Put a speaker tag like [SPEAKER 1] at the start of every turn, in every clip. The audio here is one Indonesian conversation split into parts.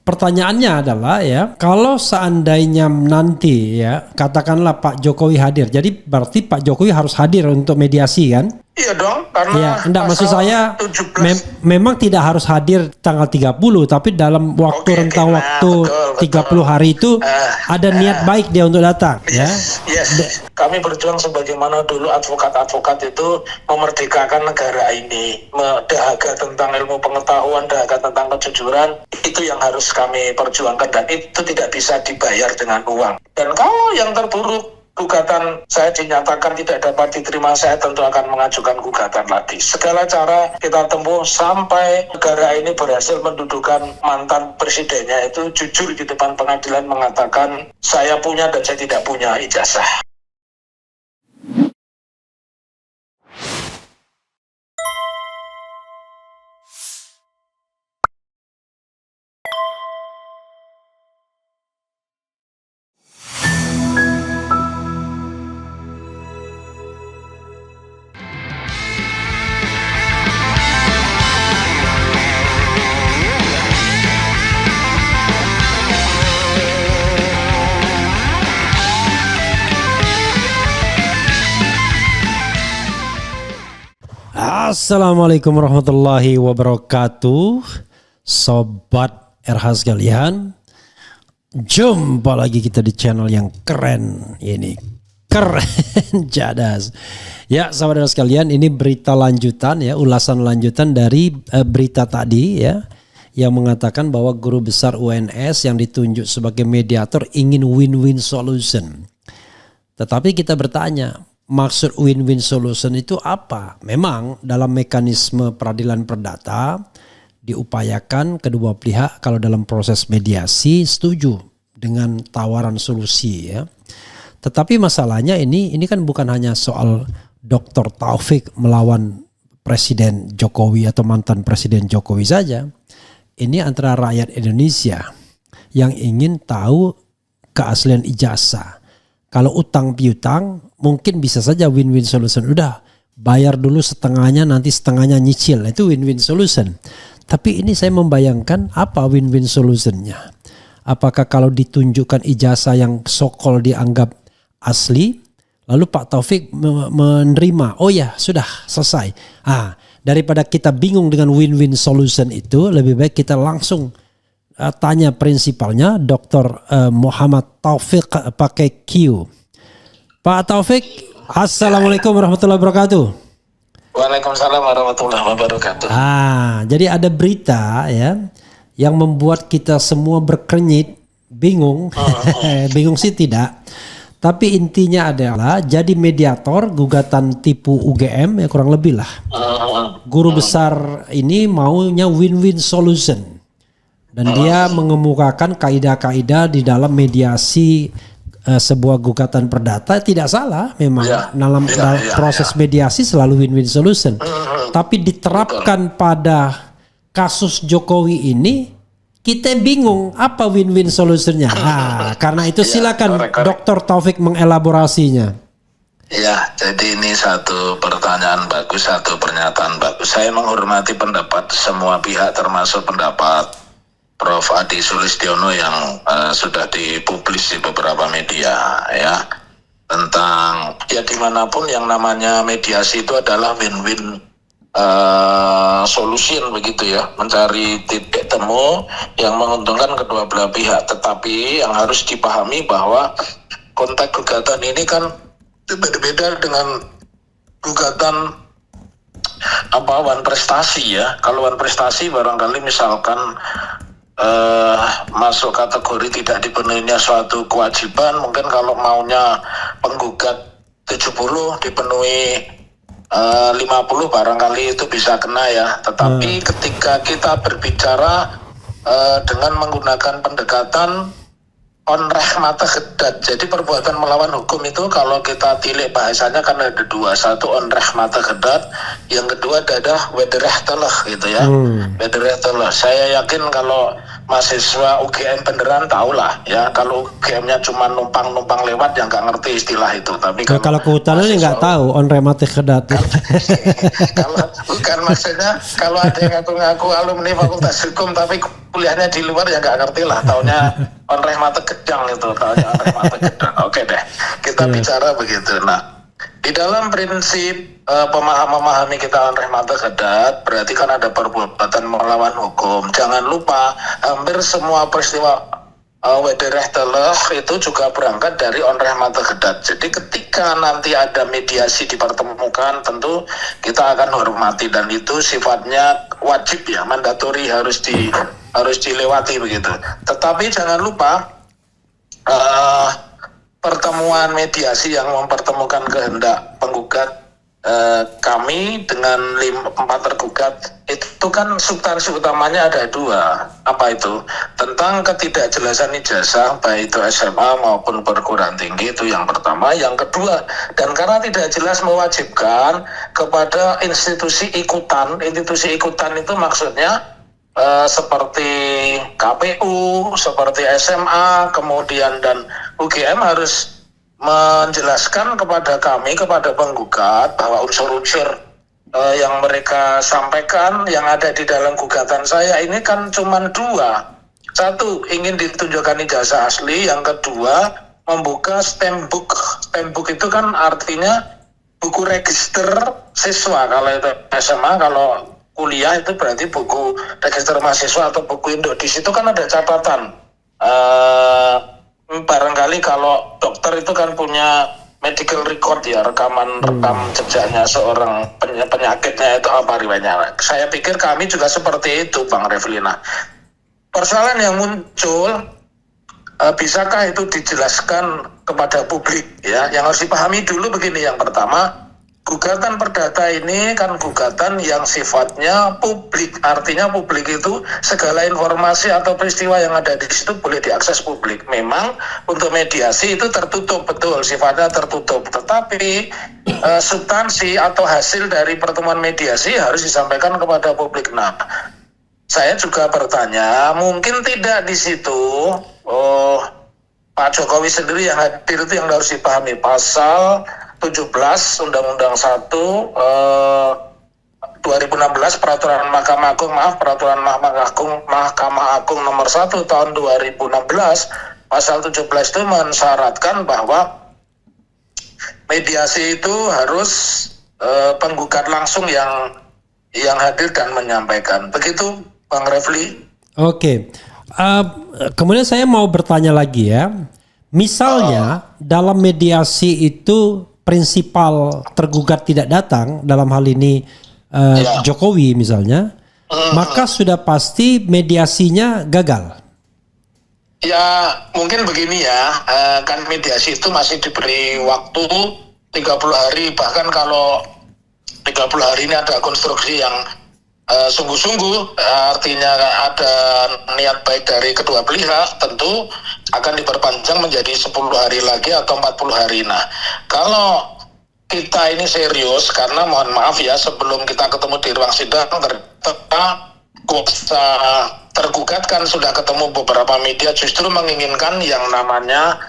[SPEAKER 1] pertanyaannya adalah ya, kalau seandainya nanti ya, katakanlah Pak Jokowi hadir, jadi berarti Pak Jokowi harus hadir untuk mediasi kan?
[SPEAKER 2] Iya dong, karena
[SPEAKER 1] ya, enggak, maksud saya memang tidak harus hadir tanggal 30, tapi dalam waktu rentang waktu betul. 30 hari itu ada niat baik dia untuk datang.
[SPEAKER 2] Yes. Kami berjuang sebagaimana dulu advokat-advokat itu memerdekakan negara ini, dahaga tentang ilmu pengetahuan, dahaga tentang kejujuran, itu yang harus kami perjuangkan dan itu tidak bisa dibayar dengan uang. Dan kalau yang terburuk, gugatan saya dinyatakan tidak dapat diterima, saya tentu akan mengajukan gugatan lagi. Segala cara kita tempuh sampai negara ini berhasil mendudukan mantan presidennya itu jujur di depan pengadilan mengatakan saya punya dan saya tidak punya ijazah.
[SPEAKER 1] Assalamualaikum warahmatullahi wabarakatuh, sobat RH sekalian. Jumpa lagi kita di channel yang keren ini, keren jadas. Ya, sahabat RH sekalian, ini berita lanjutan ya, ulasan lanjutan dari berita tadi ya, yang mengatakan bahwa guru besar UNS yang ditunjuk sebagai mediator ingin win-win solution. Tetapi kita bertanya, maksud win-win solution itu apa? Memang dalam mekanisme peradilan perdata diupayakan kedua pihak kalau dalam proses mediasi setuju dengan tawaran solusi ya. Tetapi masalahnya ini kan bukan hanya soal Dr. Taufik melawan Presiden Jokowi atau mantan Presiden Jokowi saja. Ini antara rakyat Indonesia yang ingin tahu keaslian ijazah. Kalau utang piutang mungkin bisa saja win-win solution. Udah bayar dulu setengahnya, nanti setengahnya nyicil. Itu win-win solution. Tapi ini saya membayangkan apa win-win solutionnya. Apakah kalau ditunjukkan ijazah yang so-called dianggap asli, lalu Pak Taufik menerima, oh ya sudah selesai. Daripada kita bingung dengan win-win solution itu, lebih baik kita langsung tanya prinsipalnya Dr. Muhammad Taufik pakai Q. Pak Taufik, assalamualaikum warahmatullahi wabarakatuh.
[SPEAKER 2] Waalaikumsalam warahmatullahi wabarakatuh.
[SPEAKER 1] Jadi ada berita ya yang membuat kita semua berkenyit, bingung. Bingung sih tidak. Tapi intinya adalah jadi mediator gugatan tipu UGM ya, kurang lebih lah. Guru besar ini maunya win-win solution. Dan dia mengemukakan kaidah-kaidah di dalam mediasi sebuah gugatan perdata. Tidak salah memang dalam proses mediasi selalu win-win solution. Tapi diterapkan pada kasus Jokowi ini kita bingung apa win-win solutionnya. Karena itu silakan Dr. Taufik mengelaborasinya.
[SPEAKER 2] Ya, jadi ini satu pertanyaan bagus, satu pernyataan bagus. Saya menghormati pendapat semua pihak termasuk pendapat Prof. Adi Sulistiono yang sudah dipublis di beberapa media ya, tentang ya dimanapun yang namanya mediasi itu adalah win-win solution begitu ya, mencari titik temu yang menguntungkan kedua belah pihak. Tetapi yang harus dipahami bahwa konteks gugatan ini kan berbeda dengan gugatan wan prestasi ya. Kalau wan prestasi barangkali misalkan masuk kategori tidak dipenuhinya suatu kewajiban, mungkin kalau maunya penggugat 70 dipenuhi 50 barangkali itu bisa kena ya. Tetapi ketika kita berbicara dengan menggunakan pendekatan on rehmata gedat, jadi perbuatan melawan hukum itu kalau kita tilik bahasanya kan ada dua, satu on rehmata gedat, yang kedua adalah wedereh telah gitu ya. Wedereh telah. Saya yakin kalau mahasiswa UGM beneran tahulah ya, kalau UGM-nya cuma numpang-numpang lewat yang nggak ngerti istilah itu. Tapi
[SPEAKER 1] kalau kehutanan nggak tahu on rematik kedat.
[SPEAKER 2] Kalau bukan maksudnya kalau ada yang ngaku-ngaku alumni Fakultas Hukum tapi kuliahnya di luar ya nggak ngerti lah, taunya on rematik gedang itu, taunya on rematik gedang. Oke deh, kita bicara begitu. Nah, di dalam prinsip memahami kita on rehmata kedat, berarti kan ada perbuatan melawan hukum. Jangan lupa hampir semua peristiwa wedereh teleh itu juga berangkat dari on rehmata kedat. Jadi ketika nanti ada mediasi dipertemukan, tentu kita akan hormati dan itu sifatnya wajib ya, mandatori, harus dilewati begitu. Tetapi jangan lupa pertemuan mediasi yang mempertemukan kehendak penggugat kami dengan 4 tergugat itu kan substansi utamanya ada 2. Apa itu? Tentang ketidakjelasan ijazah baik itu SMA maupun perguruan tinggi, itu yang pertama. Yang kedua, dan karena tidak jelas mewajibkan kepada institusi ikutan. Institusi ikutan itu maksudnya seperti KPU, seperti SMA, kemudian dan UGM harus menjelaskan kepada kami, kepada penggugat, bahwa unsur-unsur yang mereka sampaikan yang ada di dalam gugatan saya ini kan cuma 2. 1, ingin ditunjukkan ijazah asli. Yang kedua, membuka stamp book. Stamp book itu kan artinya buku register siswa. Kalau itu SMA, kalau kuliah itu berarti buku register mahasiswa atau buku induk. Di situ kan ada catatan. Barangkali kalau dokter itu kan punya medical record ya, rekam jejaknya seorang penyakitnya itu apa riwayatnya. Saya pikir kami juga seperti itu, Bang Reflina. Persoalan yang muncul, bisakah itu dijelaskan kepada publik ya? Yang harus dipahami dulu begini, yang pertama, gugatan perdata ini kan gugatan yang sifatnya publik. Artinya publik itu segala informasi atau peristiwa yang ada di situ boleh diakses publik. Memang untuk mediasi itu tertutup, betul, sifatnya tertutup. Tetapi substansi atau hasil dari pertemuan mediasi harus disampaikan kepada publik. Nah, saya juga bertanya, mungkin tidak di situ Pak Jokowi sendiri yang hadir itu yang harus dipahami. Pasal 17 Undang-Undang 1 2016 Peraturan Mahkamah Agung nomor 1 tahun 2016, pasal 17 itu mensyaratkan bahwa mediasi itu harus penggugat langsung yang hadir dan menyampaikan. Begitu Bang Refli.
[SPEAKER 1] Oke. Kemudian saya mau bertanya lagi ya. Misalnya dalam mediasi itu prinsipal tergugat tidak datang, dalam hal ini Jokowi misalnya, maka sudah pasti mediasinya gagal.
[SPEAKER 2] Ya mungkin begini ya, kan mediasi itu masih diberi waktu 30 hari, bahkan kalau 30 hari ini ada konstruksi yang sungguh-sungguh, artinya ada niat baik dari kedua pihak, tentu akan diperpanjang menjadi 10 hari lagi atau 40 hari. Nah, kalau kita ini serius, karena mohon maaf ya, sebelum kita ketemu di ruang sidang, ternyata kuasa tergugat kan sudah ketemu beberapa media, justru menginginkan yang namanya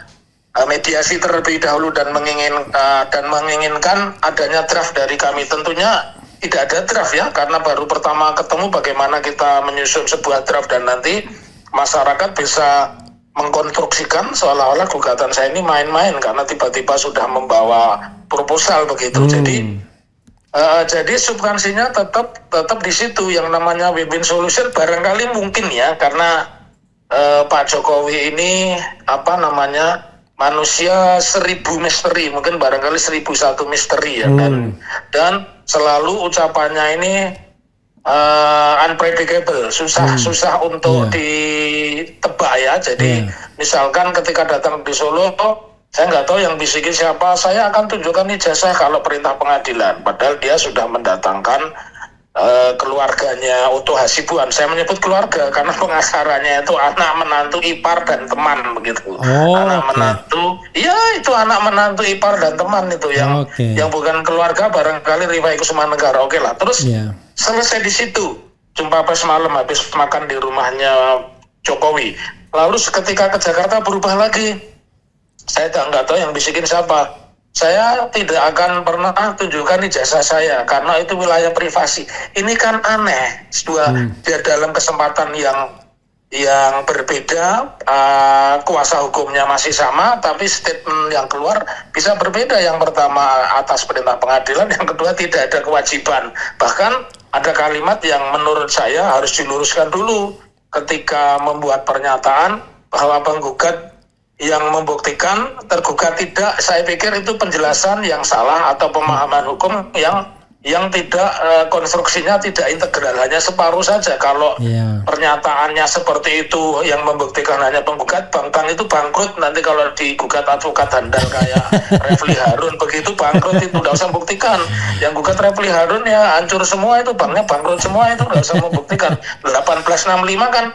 [SPEAKER 2] mediasi terlebih dahulu dan menginginkan adanya draft dari kami. Tentunya tidak ada draft ya, karena baru pertama ketemu bagaimana kita menyusun sebuah draft dan nanti masyarakat bisa mengkonstruksikan seolah-olah gugatan saya ini main-main karena tiba-tiba sudah membawa proposal begitu. Jadi substansinya tetap di situ, yang namanya win-win solution barangkali mungkin ya, karena Pak Jokowi ini manusia 1000 misteri, mungkin barangkali 1001 misteri ya, dan selalu ucapannya ini unpredictable, susah untuk ditebak ya. Jadi misalkan ketika datang di Solo, saya nggak tahu yang bisikin siapa, saya akan tunjukkan ijazah kalau perintah pengadilan, padahal dia sudah mendatangkan keluarganya Oto Hasibuan. Saya menyebut keluarga karena pengacaranya itu anak menantu ipar dan teman begitu. Menantu, ya itu anak menantu ipar dan teman itu yang bukan keluarga barangkali Rifai Kusumanegara. Oke lah, terus selesai di situ. Jumpa pers malam habis makan di rumahnya Jokowi. Lalu ketika ke Jakarta berubah lagi. Saya nggak tahu yang bisikin siapa. Saya tidak akan pernah tunjukkan ijazah saya karena itu wilayah privasi. Ini kan aneh. Dia dalam kesempatan yang berbeda, kuasa hukumnya masih sama, tapi statement yang keluar bisa berbeda. Yang pertama atas perintah pengadilan, yang kedua tidak ada kewajiban. Bahkan ada kalimat yang menurut saya harus diluruskan dulu ketika membuat pernyataan bahwa penggugat yang membuktikan tergugat tidak. Saya pikir itu penjelasan yang salah atau pemahaman hukum yang tidak konstruksinya tidak integral, hanya separuh saja. Kalau pernyataannya seperti itu yang membuktikan hanya penggugat, Bang itu bangkrut nanti kalau digugat advokat handal kayak Refli Harun begitu, bangkrut itu nggak usah buktikan. Yang gugat Refli Harun ya hancur semua, itu banknya bangkrut semua, itu nggak usah membuktikan. 1865 kan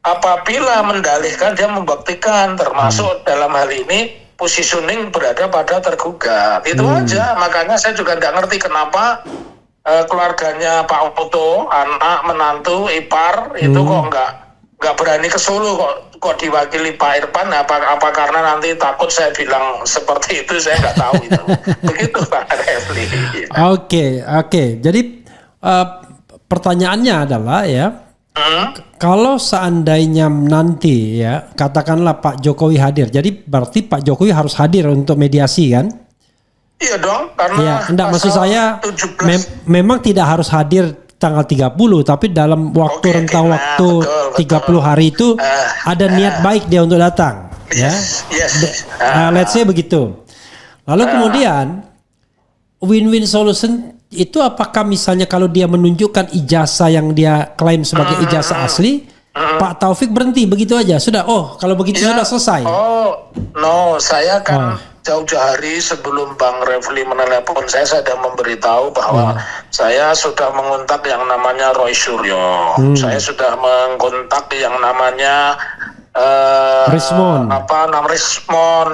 [SPEAKER 2] apabila mendalihkan dia membuktikan, termasuk dalam hal ini positioning berada pada tergugat. Itu aja. Makanya saya juga nggak ngerti kenapa keluarganya Pak Oto, anak, menantu, ipar itu kok nggak berani ke Solo, kok diwakili Pak Irfan. Apa karena nanti takut saya bilang seperti itu, saya nggak tahu itu. Begitu Pak Refli.
[SPEAKER 1] Oke. Jadi pertanyaannya adalah ya, kalau seandainya nanti ya katakanlah Pak Jokowi hadir, jadi berarti Pak Jokowi harus hadir untuk mediasi kan?
[SPEAKER 2] Iya dong, karena
[SPEAKER 1] ya, enggak, maksud saya memang tidak harus hadir tanggal 30, tapi dalam waktu waktu betul. 30 hari itu ada niat baik dia untuk datang.
[SPEAKER 2] Yes.
[SPEAKER 1] Let's say begitu. Lalu kemudian win-win solution itu apakah misalnya kalau dia menunjukkan ijazah yang dia klaim sebagai ijazah asli, Pak Taufik berhenti begitu aja, sudah, kalau begitu sudah selesai.
[SPEAKER 2] Saya kan jauh-jauh hari sebelum Bang Refli menelepon saya sudah memberitahu bahwa saya sudah mengontak yang namanya Roy Suryo. Saya sudah mengontak yang namanya
[SPEAKER 1] Rismon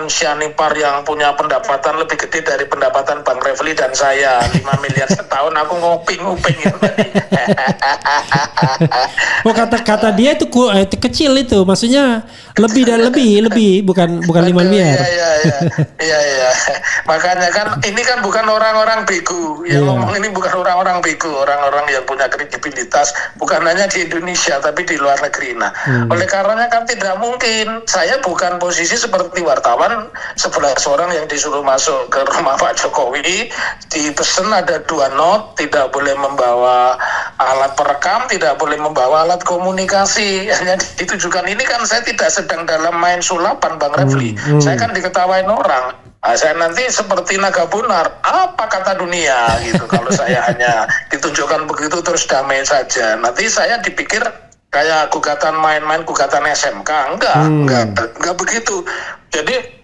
[SPEAKER 2] Sianipar yang punya pendapatan lebih gede dari pendapatan Bang Refli dan saya, 5 miliar setahun. Aku nguping itu tadi.
[SPEAKER 1] Kata dia itu kecil itu, maksudnya lebih bukan 5 miliar.
[SPEAKER 2] Iya. Makanya kan ini kan bukan orang-orang bego yang ngomong, ini bukan orang-orang bego, orang-orang yang punya kredibilitas bukan hanya di Indonesia tapi di luar negeri. Oleh karenanya kan tidak mungkin, saya bukan posisi seperti wartawan 11 orang yang disuruh masuk ke rumah Pak Jokowi, dipesan ada 2 not, tidak boleh membawa alat perekam, tidak boleh membawa alat komunikasi, hanya ditujukan. Ini kan saya tidak sedang dalam main sulapan Bang Refli, saya kan diketawain orang. Saya nanti seperti naga bonar, apa kata dunia gitu kalau saya hanya ditunjukkan begitu terus damai saja. Nanti saya dipikir kayak gugatan main-main, gugatan SMK. Enggak begitu. Jadi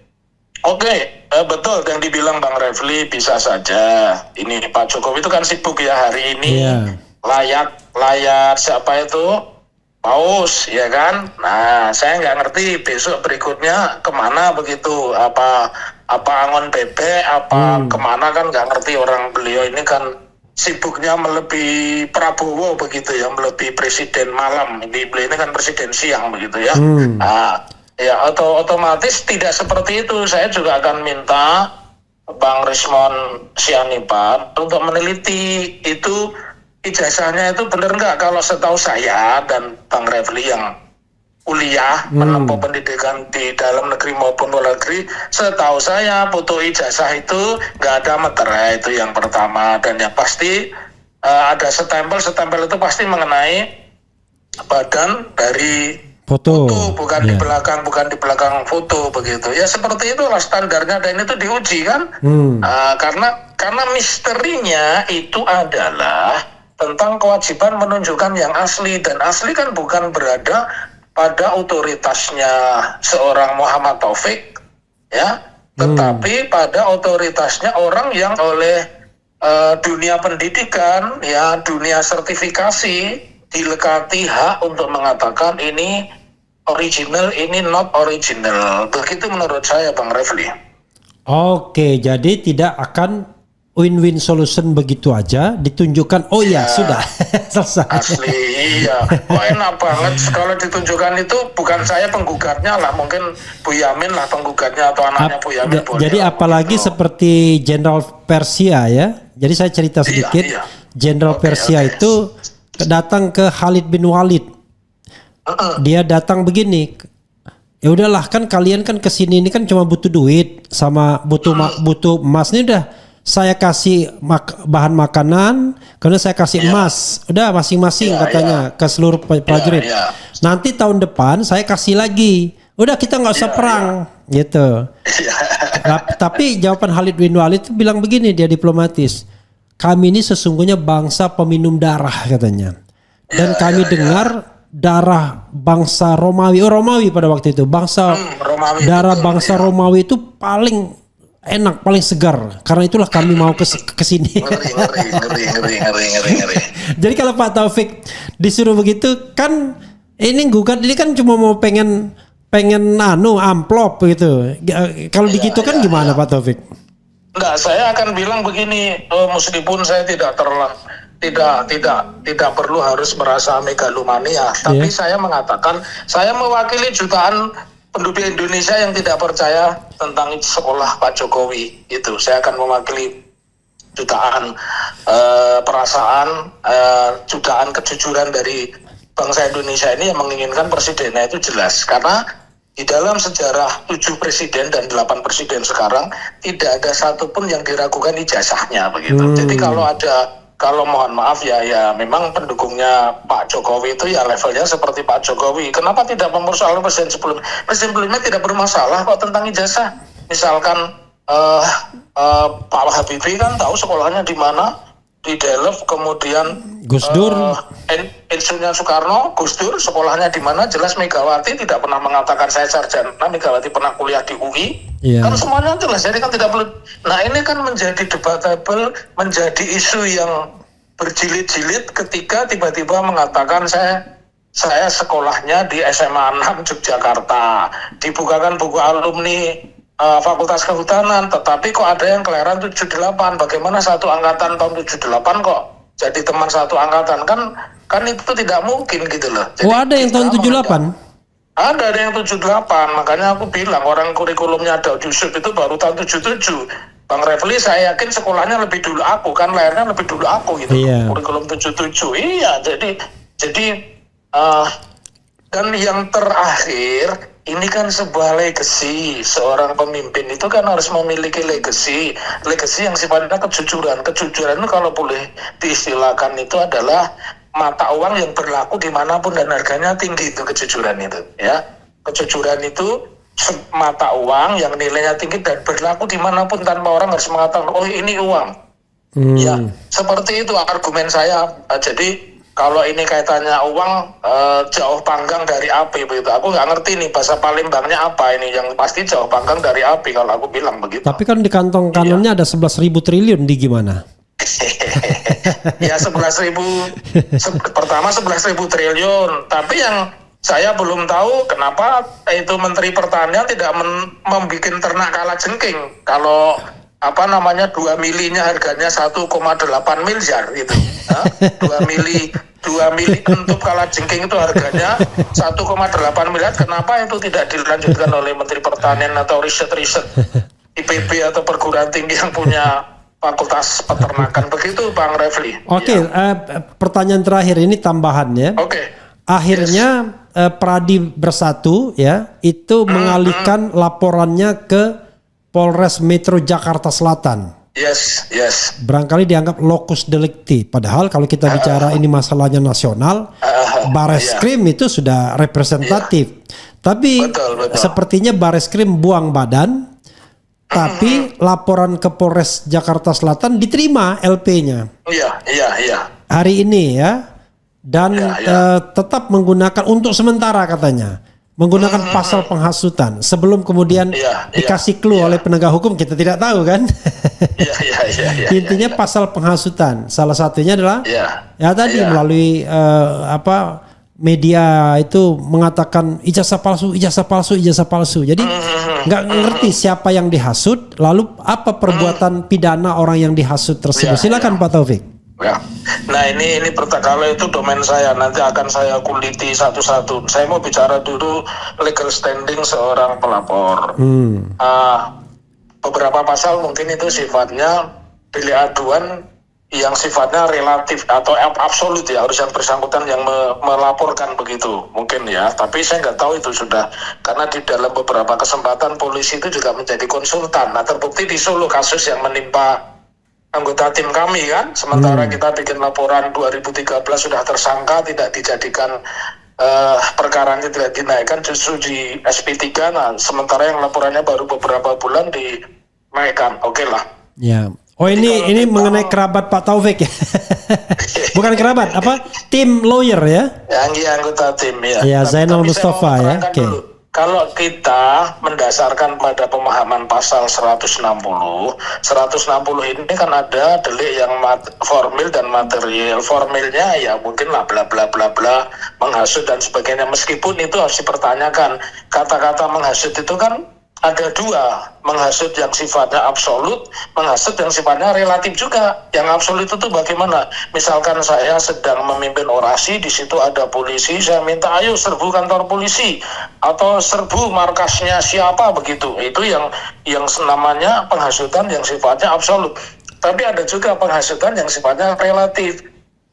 [SPEAKER 2] betul yang dibilang Bang Refli, bisa saja ini Pak Jokowi itu kan sibuk ya hari ini. Layar siapa itu Paus ya kan. Nah saya nggak ngerti besok berikutnya kemana begitu, apa angon bebek kemana kan nggak ngerti. Orang beliau ini kan sibuknya melebihi Prabowo begitu ya, melebihi presiden malam. Ini beliau ini kan presiden siang begitu ya. Otomatis tidak seperti itu. Saya juga akan minta Bang Rismon Sianipar untuk meneliti itu ijazahnya itu benar nggak. Kalau setahu saya dan Bang Refli yang kuliah menempuh pendidikan di dalam negeri maupun luar negeri, setahu saya foto ijazah itu nggak ada meterai, itu yang pertama. Dan yang pasti ada stempel itu pasti mengenai badan dari foto bukan di belakang foto begitu ya. Seperti itulah standarnya dan itu diuji kan. Karena misterinya itu adalah tentang kewajiban menunjukkan yang asli, dan asli kan bukan berada pada otoritasnya seorang Muhammad Taufik ya, tetapi pada otoritasnya orang yang oleh dunia pendidikan ya, dunia sertifikasi dilekati hak untuk mengatakan ini original, ini not original. Begitu menurut saya Bang Refli.
[SPEAKER 1] Oke, jadi tidak akan win-win solution begitu aja ditunjukkan sudah selesai.
[SPEAKER 2] Asli Iya, kok enak banget kalau ditunjukkan itu bukan saya penggugatnya lah, mungkin Bu Yamin lah penggugatnya atau anaknya Bu Yamin.
[SPEAKER 1] Jadi apalagi
[SPEAKER 2] gitu.
[SPEAKER 1] seperti Jenderal Persia ya. Jadi saya cerita sedikit. Jenderal Persia itu datang ke Khalid bin Walid. Dia datang begini. Ya udahlah, kan kalian kan kesini ini kan cuma butuh duit sama butuh emas, nih udah saya kasih bahan makanan, karena saya kasih emas, udah masing-masing katanya ke seluruh prajurit. Nanti tahun depan saya kasih lagi, udah kita nggak usah perang gitu. Tapi jawaban Khalid bin Walid itu bilang begini, dia diplomatis, kami ini sesungguhnya bangsa peminum darah katanya, dan kami dengar darah bangsa Romawi, Romawi pada waktu itu Romawi, darah bangsa Romawi itu paling enak, paling segar. Karena itulah kami mau ke sini. Ngeri. Jadi kalau Pak Taufik disuruh begitu kan, ini gugat ini kan cuma mau pengen amplop gitu. Kalau begitu kan gimana Pak Taufik?
[SPEAKER 2] Enggak, saya akan bilang begini, meskipun saya tidak perlu harus merasa megalomania, tapi saya mengatakan saya mewakili jutaan penduduk Indonesia yang tidak percaya tentang sekolah Pak Jokowi. Itu saya akan mewakili jutaan perasaan, jutaan kejujuran dari bangsa Indonesia ini yang menginginkan presidennya itu jelas. Karena di dalam sejarah 7 presiden dan 8 presiden sekarang tidak ada satupun yang diragukan ijazahnya begitu. Jadi kalau mohon maaf ya memang pendukungnya Pak Jokowi itu ya levelnya seperti Pak Jokowi. Kenapa tidak mempersoalkan presiden sebelumnya tidak bermasalah kok tentang ijazah. Misalkan Pak Habibie kan tahu sekolahnya di mana, di Delft, kemudian
[SPEAKER 1] Gus Dur,
[SPEAKER 2] Insinyur Soekarno, Gus Dur sekolahnya di mana, jelas. Megawati tidak pernah mengatakan saya sarjana, Megawati pernah kuliah di UI. Kan semuanya jelas, jadi kan tidak perlu. Nah ini kan menjadi debatable, menjadi isu yang berjilid-jilid ketika tiba-tiba mengatakan saya sekolahnya di SMA 6 Yogyakarta, dibukakan buku alumni Fakultas Kehutanan, tetapi kok ada yang kelahiran 78, bagaimana satu angkatan tahun 78 kok jadi teman satu angkatan, kan itu tidak mungkin gitu loh. Jadi
[SPEAKER 1] ada yang tahun 78?
[SPEAKER 2] Ada yang 78, makanya aku bilang orang kurikulumnya Daud Yusuf itu baru tahun 77. Bang Refli saya yakin sekolahnya lebih dulu aku, kan lahirnya lebih dulu aku gitu. Kurikulum 77. Iya, jadi dan yang terakhir ini kan sebuah legacy. Seorang pemimpin itu kan harus memiliki legacy yang sifatnya kejujuran. Kejujuran itu kalau boleh diistilahkan itu adalah mata uang yang berlaku dimanapun dan harganya tinggi, itu kejujuran itu ya. Kejujuran itu mata uang yang nilainya tinggi dan berlaku dimanapun tanpa orang harus mengatakan oh ini uang. Ya seperti itu argumen saya. Jadi kalau ini kaitannya uang, jauh panggang dari api begitu. Aku nggak ngerti nih bahasa Palembangnya apa ini, yang pasti jauh panggang dari api kalau aku bilang begitu.
[SPEAKER 1] Tapi kan di kantong kanannya ada 11.000 triliun, di gimana?
[SPEAKER 2] Ya 11.000 pertama 11.000 triliun, tapi yang saya belum tahu kenapa itu Menteri Pertanian tidak membuat ternak kalajengking. Kalau 2 milinya harganya 1,8 miliar gitu. 2 mili untuk kalajengking itu harganya 1,8 miliar. Kenapa itu tidak dilanjutkan oleh Menteri Pertanian atau riset IPB atau perguruan tinggi yang punya Fakultas Peternakan begitu, Bang Refli?
[SPEAKER 1] Pertanyaan terakhir ini tambahan ya. Akhirnya Pradi Bersatu ya itu mengalihkan laporannya ke Polres Metro Jakarta Selatan.
[SPEAKER 2] Yes.
[SPEAKER 1] Barangkali dianggap locus delicti. Padahal kalau kita bicara ini masalahnya nasional, Bareskrim itu sudah representatif. Tapi betul. Sepertinya Bareskrim buang badan. Tapi laporan ke Polres Jakarta Selatan diterima LP-nya. Iya. Hari ini ya. Dan tetap menggunakan untuk sementara katanya. Menggunakan pasal penghasutan. Sebelum kemudian dikasih clue oleh penegak hukum, kita tidak tahu kan. Intinya pasal penghasutan. Salah satunya adalah melalui media itu mengatakan ijazah palsu. Jadi nggak ngerti siapa yang dihasut, lalu apa perbuatan pidana orang yang dihasut tersebut. Silakan Pak Taufik.
[SPEAKER 2] Ya. Nah ini kalau itu domain saya, nanti akan saya kuliti satu-satu. Saya mau bicara dulu legal standing seorang pelapor. Beberapa pasal mungkin itu sifatnya delik aduan yang sifatnya relatif atau absolut ya, harus yang bersangkutan yang melaporkan begitu mungkin ya. Tapi saya nggak tahu itu sudah, karena di dalam beberapa kesempatan polisi itu juga menjadi konsultan. Nah terbukti di Solo kasus yang menimpa anggota tim kami kan, sementara kita bikin laporan 2013 sudah tersangka, tidak dijadikan perkaranya tidak dinaikkan, justru di SP3. Nah sementara yang laporannya baru beberapa bulan dinaikkan. Oke lah
[SPEAKER 1] ya. Oh ini kita mengenai kerabat Pak Taufik ya. Bukan kerabat, apa? Tim lawyer ya?
[SPEAKER 2] Yang anggota tim ya.
[SPEAKER 1] Ya, Zainal Mustafa ya. Oke.
[SPEAKER 2] Kalau kita mendasarkan pada pemahaman pasal 160 ini kan ada delik yang formil dan material. Formilnya ya mungkin lah bla bla bla bla, menghasut dan sebagainya. Meskipun itu harus dipertanyakan. Kata-kata menghasut itu kan ada dua, menghasut yang sifatnya absolut, menghasut yang sifatnya relatif juga. Yang absolut itu bagaimana? Misalkan saya sedang memimpin orasi, di situ ada polisi, saya minta ayo serbu kantor polisi atau serbu markasnya siapa begitu. Itu yang namanya penghasutan yang sifatnya absolut. Tapi ada juga penghasutan yang sifatnya relatif.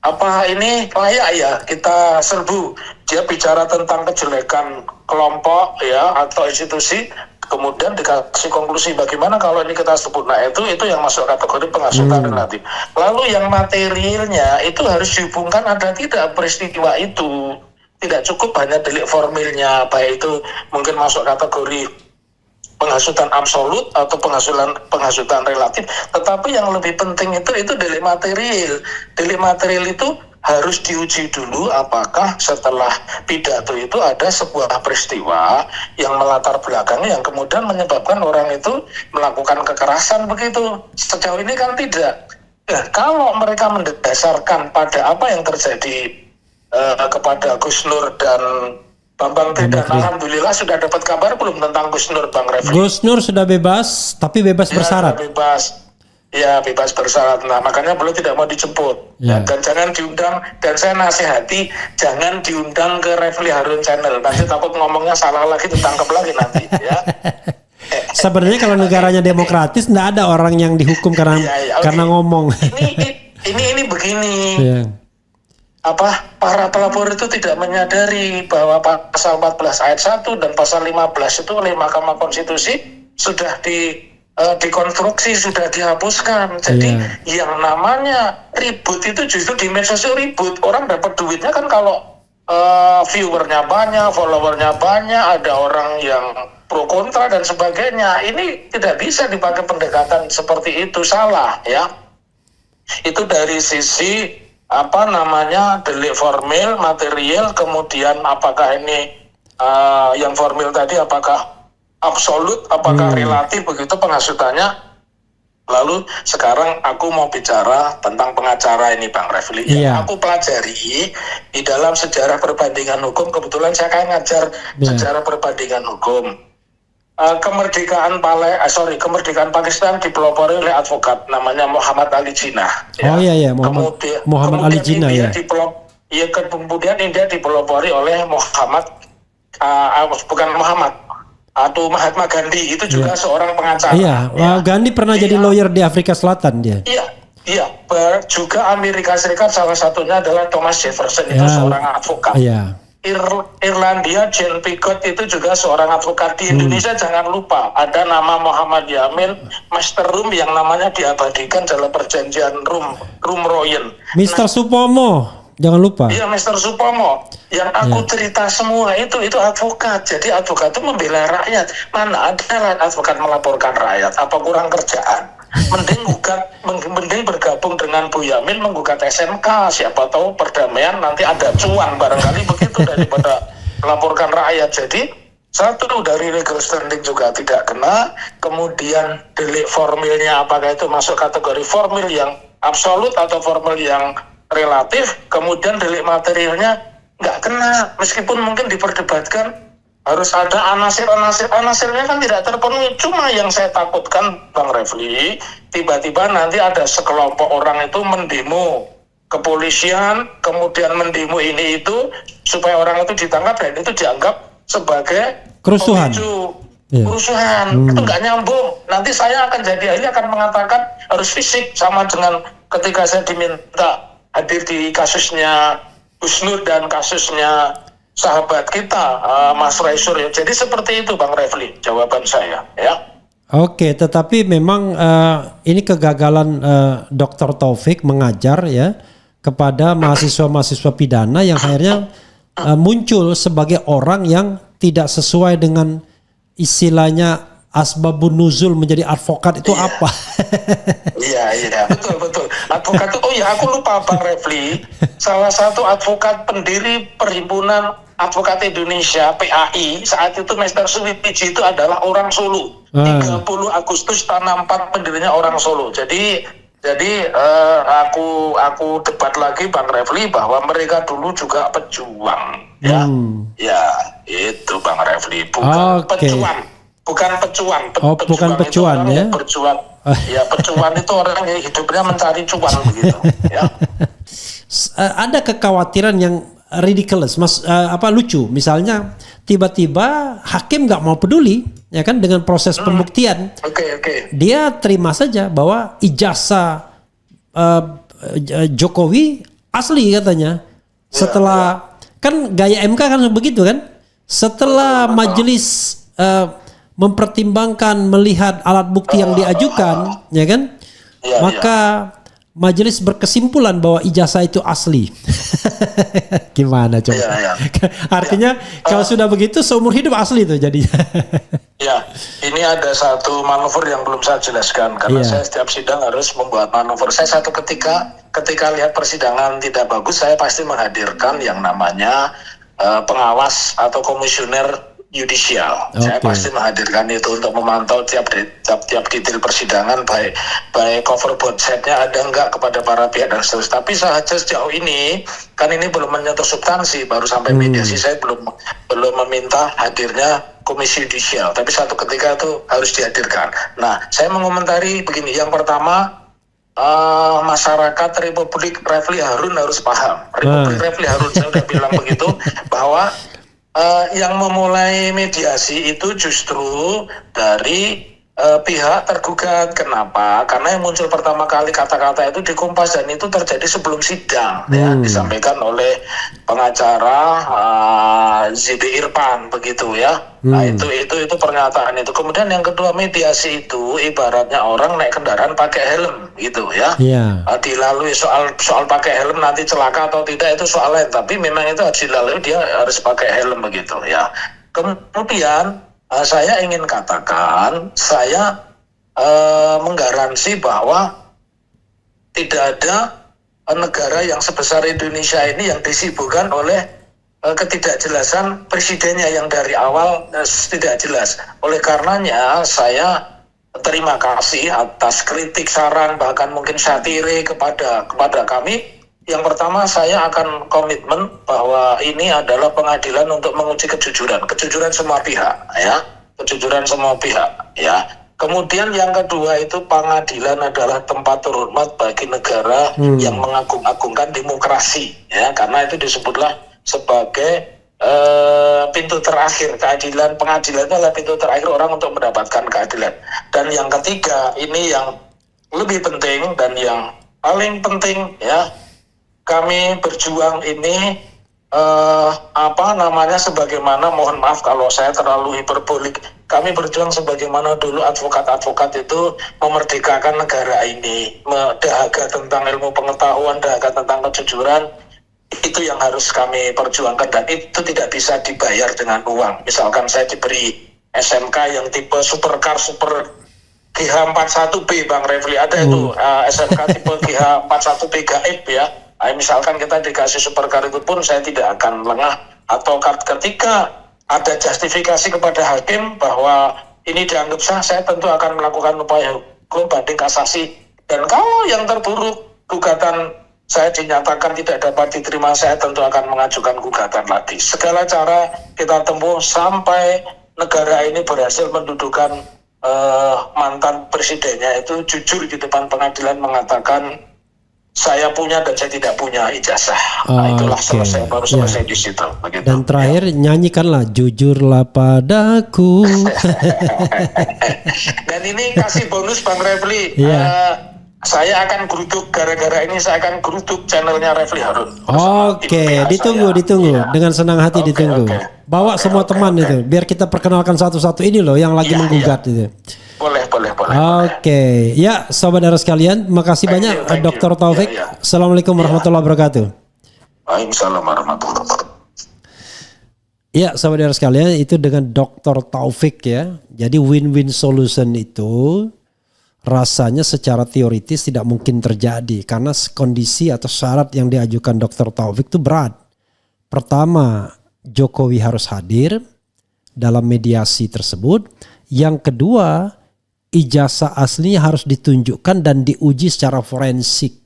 [SPEAKER 2] Apa ini layak ya kita serbu? Dia bicara tentang kejelekan kelompok ya atau institusi, kemudian dikasih konklusi bagaimana kalau ini kita sebut. Nah itu yang masuk kategori penghasutan relatif. Lalu yang materialnya itu harus dihubungkan ada tidak peristiwa itu. Tidak cukup hanya delik formilnya, baik itu mungkin masuk kategori penghasutan absolut atau penghasutan relatif, tetapi yang lebih penting itu delik material. Delik material itu harus diuji dulu apakah setelah pidato itu ada sebuah peristiwa yang melatar belakangnya yang kemudian menyebabkan orang itu melakukan kekerasan begitu. Sejauh ini kan tidak. Nah, kalau mereka mendasarkan pada apa yang terjadi kepada Gus Nur dan Bambang Tridan, alhamdulillah sudah dapat kabar belum tentang Gus Nur, Bang Refli?
[SPEAKER 1] Gus Nur sudah bebas, tapi bebas bersyarat.
[SPEAKER 2] Bebas bersyarat. Nah makanya beliau tidak mau dijemput. Ya. Dan jangan diundang, dan saya nasihati jangan diundang ke Refli Harun Channel. Nanti takut ngomongnya salah lagi, ditangkap lagi nanti. Ya.
[SPEAKER 1] Sebenarnya kalau negaranya demokratis, nggak ada orang yang dihukum karena ngomong.
[SPEAKER 2] Ini begini.
[SPEAKER 1] Yeah.
[SPEAKER 2] Para pelapor itu tidak menyadari bahwa pasal 14 ayat 1 dan pasal 15 itu oleh Mahkamah Konstitusi sudah dikonstruksi, sudah dihapuskan. Jadi yang namanya ribut itu justru di medsos ribut. Orang dapat duitnya kan kalau viewernya banyak, followernya banyak, ada orang yang pro kontra dan sebagainya. Ini tidak bisa dipakai pendekatan seperti itu, salah ya. Itu dari sisi delik formil, material, kemudian apakah ini yang formil tadi apakah absolut, apakah relatif begitu penghasutannya. Lalu sekarang aku mau bicara tentang pengacara ini, Bang Refli. Yang aku pelajari di dalam sejarah perbandingan hukum, kebetulan saya kan ngajar sejarah perbandingan hukum. Kemerdekaan Pakistan dipelopori oleh advokat namanya Muhammad Ali Jinnah.
[SPEAKER 1] Ya. Oh iya Muhammad Ali Jinnah ya.
[SPEAKER 2] Kemudian India dipelopori oleh Mahatma Gandhi, itu juga seorang pengacara.
[SPEAKER 1] Iya, Gandhi pernah jadi lawyer di Afrika Selatan dia.
[SPEAKER 2] Iya. Juga Amerika Serikat salah satunya adalah Thomas Jefferson, itu seorang advokat. Iya. Irlandia, Jane Pickett itu juga seorang advokat. Di Indonesia jangan lupa ada nama Muhammad Yamin, Master Rum yang namanya diabadikan dalam perjanjian Rum Royen.
[SPEAKER 1] Mr. Supomo, jangan lupa.
[SPEAKER 2] Iya, Mr. Supomo. Yang aku cerita semua itu advokat. Jadi advokat itu membela rakyat. Mana ada advokat melaporkan rakyat? Apa kurang kerjaan? Mending bergabung dengan Bu Yamin menggugat SMK, siapa tahu perdamaian nanti ada cuan barangkali begitu daripada melaporkan rakyat. Jadi satu dari legal standing juga tidak kena, kemudian delik formilnya apakah itu masuk kategori formil yang absolut atau formil yang relatif, kemudian delik materialnya nggak kena, meskipun mungkin diperdebatkan harus ada anasirnya kan tidak terpenuhi. Cuma yang saya takutkan, Bang Refli, tiba-tiba nanti ada sekelompok orang itu mendemo kepolisian kemudian mendemo ini itu supaya orang itu ditangkap dan itu dianggap sebagai
[SPEAKER 1] kerusuhan.
[SPEAKER 2] Kerusuhan. Itu nggak nyambung. Nanti saya akan jadi ahli akan mengatakan harus fisik, sama dengan ketika saya diminta hadir di kasusnya Gus Nur dan kasusnya sahabat kita Mas Ray Suryo. Jadi seperti itu Bang Refli jawaban saya ya.
[SPEAKER 1] Oke, tetapi memang ini kegagalan Dr. Taufik mengajar ya kepada mahasiswa-mahasiswa pidana yang akhirnya muncul sebagai orang yang tidak sesuai dengan istilahnya asbabun nuzul menjadi advokat itu apa?
[SPEAKER 2] Iya, betul. Advokat itu, aku lupa Bang Refli, salah satu advokat pendiri Perhimpunan Advokat Indonesia PAI saat itu Mr. Suwipiji itu adalah orang Solo. 30 Agustus tanah 4 pendirinya orang Solo. Jadi aku debat lagi Bang Refli bahwa mereka dulu juga pejuang ya. Ya, itu Bang Refli, bukan pejuang. Bukan pecuan.
[SPEAKER 1] Bukan pecuan ya.
[SPEAKER 2] Berjuang. Ya, pecuan itu orang yang hidupnya mencari cuan begitu ya.
[SPEAKER 1] Ada kekhawatiran yang ridiculous, lucu. Misalnya tiba-tiba hakim nggak mau peduli ya kan dengan proses pembuktian.
[SPEAKER 2] Oke.
[SPEAKER 1] Dia terima saja bahwa ijazah Jokowi asli katanya. Setelah kan gaya MK kan begitu kan. Setelah majelis mempertimbangkan melihat alat bukti yang diajukan, ya kan? Maka majelis berkesimpulan bahwa ijazah itu asli. Gimana coba? Artinya kalau sudah begitu seumur hidup asli itu jadinya.
[SPEAKER 2] Ya, ini ada satu manuver yang belum saya jelaskan karena saya setiap sidang harus membuat manuver. Saya satu ketika lihat persidangan tidak bagus, saya pasti menghadirkan yang namanya pengawas atau komisioner yudisial. Saya pasti menghadirkan itu untuk memantau tiap detail persidangan, baik cover board setnya ada enggak kepada para pihak dan seterusnya. Tapi saja sejauh ini kan ini belum menyentuh substansi, baru sampai mediasi, saya belum meminta hadirnya komisi yudisial. Tapi satu ketika itu harus dihadirkan. Nah, saya mengomentari begini. Yang pertama, masyarakat Republik Refli Harun harus paham. Republik Refli Harun, saya sudah bilang begitu, bahwa yang memulai mediasi itu justru dari pihak tergugat. Kenapa? Karena yang muncul pertama kali kata-kata itu di Kompas dan itu terjadi sebelum sidang, ya, disampaikan oleh pengacara Zidi Irfan begitu ya. Nah itu pernyataan itu. Kemudian yang kedua, mediasi itu ibaratnya orang naik kendaraan pakai helm gitu ya. Dilalui soal pakai helm nanti celaka atau tidak itu soal lain. Tapi memang itu harus dilalui, dia harus pakai helm begitu ya. Kemudian saya ingin katakan, saya menggaransi bahwa tidak ada negara yang sebesar Indonesia ini yang disibukkan oleh ketidakjelasan presidennya yang dari awal tidak jelas. Oleh karenanya saya terima kasih atas kritik, saran, bahkan mungkin satire kepada kami. Yang pertama, saya akan komitmen bahwa ini adalah pengadilan untuk menguji kejujuran semua pihak ya, kejujuran semua pihak ya. Kemudian yang kedua itu pengadilan adalah tempat terhormat bagi negara yang mengagung-agungkan demokrasi ya, karena itu disebutlah sebagai pintu terakhir keadilan. Pengadilan itu adalah pintu terakhir orang untuk mendapatkan keadilan. Dan yang ketiga, ini yang lebih penting dan yang paling penting ya, kami berjuang ini sebagaimana, mohon maaf kalau saya terlalu hiperbolik, kami berjuang sebagaimana dulu advokat-advokat itu memerdekakan negara ini, dahaga tentang ilmu pengetahuan, dahaga tentang kejujuran. Itu yang harus kami perjuangkan dan itu tidak bisa dibayar dengan uang. Misalkan saya diberi SMK yang tipe supercar super GH41B Bang Refli, ada itu SMK tipe GH41B gaib ya. Misalkan kita dikasih supercar itu pun saya tidak akan lengah, atau ketika ada justifikasi kepada hakim bahwa ini dianggap sah, saya tentu akan melakukan upaya hukum banding kasasi. Dan kalau yang terburuk gugatan saya dinyatakan tidak dapat diterima, saya tentu akan mengajukan gugatan lagi. Segala cara kita tempuh sampai negara ini berhasil mendudukan mantan presidennya itu jujur di depan pengadilan mengatakan saya punya dan saya tidak punya ijazah. Nah, itulah selesai, baru selesai di situ. Begitu.
[SPEAKER 1] Dan terakhir nyanyikanlah jujurlah padaku.
[SPEAKER 2] Dan ini kasih bonus Bang Refli.
[SPEAKER 1] Iya.
[SPEAKER 2] Saya akan geruduk, gara-gara ini saya akan geruduk channelnya Refli Harun.
[SPEAKER 1] Oke, ditunggu.
[SPEAKER 2] Iya.
[SPEAKER 1] Dengan senang hati ditunggu. Bawa semua teman itu, biar kita perkenalkan satu-satu ini loh yang lagi menggugat itu.
[SPEAKER 2] Boleh.
[SPEAKER 1] Oke, ya sobat Eros sekalian, makasih banyak Dr. Taufik. Assalamualaikum warahmatullahi wabarakatuh.
[SPEAKER 2] Waalaikumsalam warahmatullahi wabarakatuh.
[SPEAKER 1] Ya sobat Eros sekalian, itu dengan Dr. Taufik ya. Jadi win-win solution itu rasanya secara teoritis tidak mungkin terjadi karena kondisi atau syarat yang diajukan Dr. Taufik itu berat. Pertama, Jokowi harus hadir dalam mediasi tersebut. Yang kedua, ijazah aslinya harus ditunjukkan dan diuji secara forensik.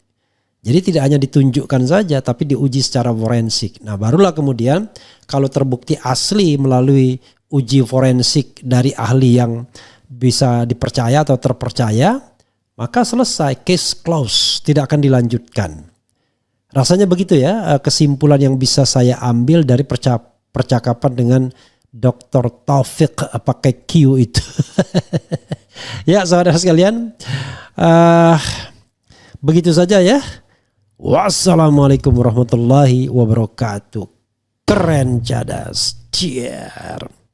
[SPEAKER 1] Jadi tidak hanya ditunjukkan saja tapi diuji secara forensik. Nah, barulah kemudian kalau terbukti asli melalui uji forensik dari ahli yang bisa dipercaya atau terpercaya, maka selesai, case close, tidak akan dilanjutkan. Rasanya begitu ya kesimpulan yang bisa saya ambil dari percakapan dengan Dr. Taufik pakai Q itu. Ya saudara sekalian, begitu saja ya. Wassalamualaikum warahmatullahi wabarakatuh. Keren cadas. Cheer.